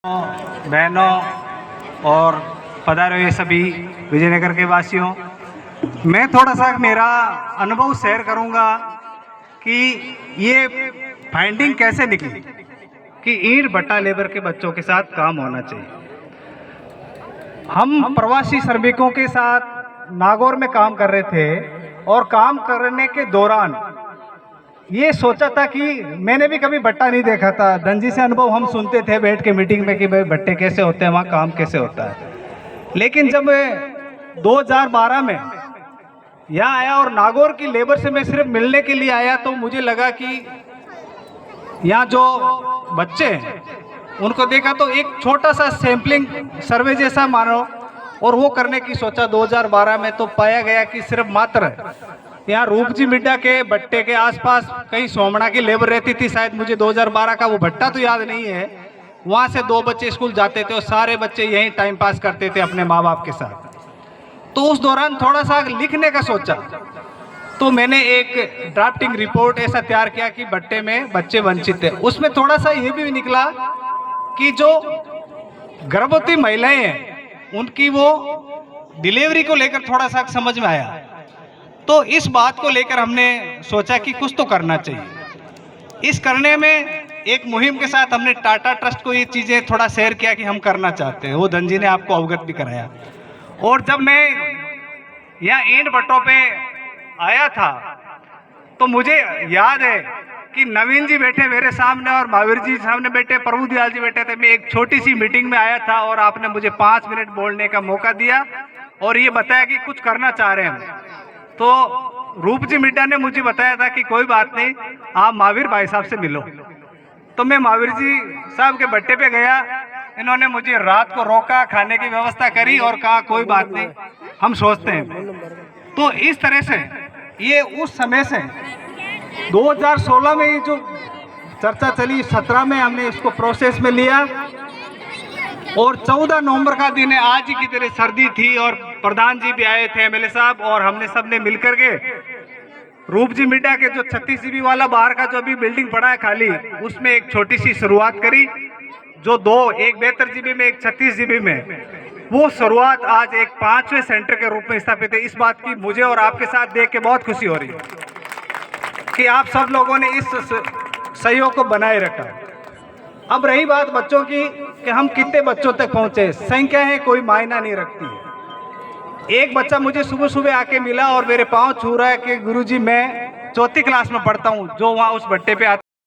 बहनों और पधारे हुए सभी विजयनगर के वासियों, मैं थोड़ा सा मेरा अनुभव शेयर करूंगा कि ये फाइंडिंग कैसे निकली कि ईंट भट्टा लेबर के बच्चों के साथ काम होना चाहिए। हम प्रवासी श्रमिकों के साथ नागौर में काम कर रहे थे और काम करने के दौरान ये सोचा था कि मैंने भी कभी भट्टा नहीं देखा था। धनजी से अनुभव हम सुनते थे बैठ के मीटिंग में कि भाई भट्टे कैसे होते हैं, वहाँ काम कैसे होता है। लेकिन जब मैं 2012 में यहाँ आया और नागौर की लेबर से मैं सिर्फ मिलने के लिए आया, तो मुझे लगा कि यहाँ जो बच्चे हैं उनको देखा तो एक छोटा सा सैम्पलिंग सर्वे जैसा मानो, और वो करने की सोचा 2012 में। तो पाया गया कि सिर्फ मात्र यहाँ रूपजी मिड्डा के भट्टे के आसपास कहीं सोमना की लेबर रहती थी, शायद मुझे 2012 का वो भट्टा तो याद नहीं है। वहाँ से 2 बच्चे स्कूल जाते थे और सारे बच्चे यहीं टाइम पास करते थे अपने माँ बाप के साथ। तो उस दौरान थोड़ा सा लिखने का सोचा, तो मैंने एक ड्राफ्टिंग रिपोर्ट ऐसा तैयार किया कि भट्टे में बच्चे वंचित थे। उसमें थोड़ा सा ये भी निकला कि जो गर्भवती महिलाएं हैं उनकी वो डिलीवरी को लेकर थोड़ा सा समझ में आया। तो इस बात को लेकर हमने सोचा कि कुछ तो करना चाहिए। इस करने में एक मुहिम के साथ हमने टाटा ट्रस्ट को ये चीज़ें थोड़ा शेयर किया कि हम करना चाहते हैं। वो धनजी ने आपको अवगत भी कराया। और जब मैं यहाँ ईंट भट्टों पे आया था तो मुझे याद है कि नवीन जी बैठे मेरे सामने और महावीर जी सामने बैठे, प्रभु दयाल जी बैठे थे। मैं एक छोटी सी मीटिंग में आया था और आपने मुझे 5 मिनट बोलने का मौका दिया और ये बताया कि कुछ करना चाह रहे हैं। तो रूपजी मिड्डा ने मुझे बताया था कि कोई बात नहीं, आप महावीर भाई साहब से मिलो। तो मैं महावीर जी साहब के भट्टे पे गया। इन्होंने मुझे रात को रोका, खाने की व्यवस्था करी और कहा कोई बात नहीं, हम सोचते हैं। तो इस तरह से ये उस समय से 2016 में ये जो चर्चा चली, 17 में हमने इसको प्रोसेस में लिया और 14 नवंबर का दिन है। आज ही की तरह सर्दी थी और प्रधान जी भी आए थे, एमएलए साहब, और हमने सबने मिलकर के रूपजी मिड्डा के जो 36 जीबी वाला बाहर का जो अभी बिल्डिंग पड़ा है खाली, उसमें एक छोटी सी शुरुआत करी। जो 2, एक 72 जीबी में, एक 36 जीबी में, वो शुरुआत आज एक 5वें सेंटर के रूप में स्थापित है। इस बात की मुझे और आपके साथ देख के बहुत खुशी हो रही है कि आप सब लोगों ने इस सहयोग को बनाए रखा। अब रही बात बच्चों की कि हम कितने बच्चों तक पहुंचे, संख्या है कोई मायना नहीं रखती है। एक बच्चा मुझे सुबह सुबह आके मिला और मेरे पांव छू रहा है कि गुरुजी मैं 4th क्लास में पढ़ता हूं, जो वहां उस भट्टे पे आता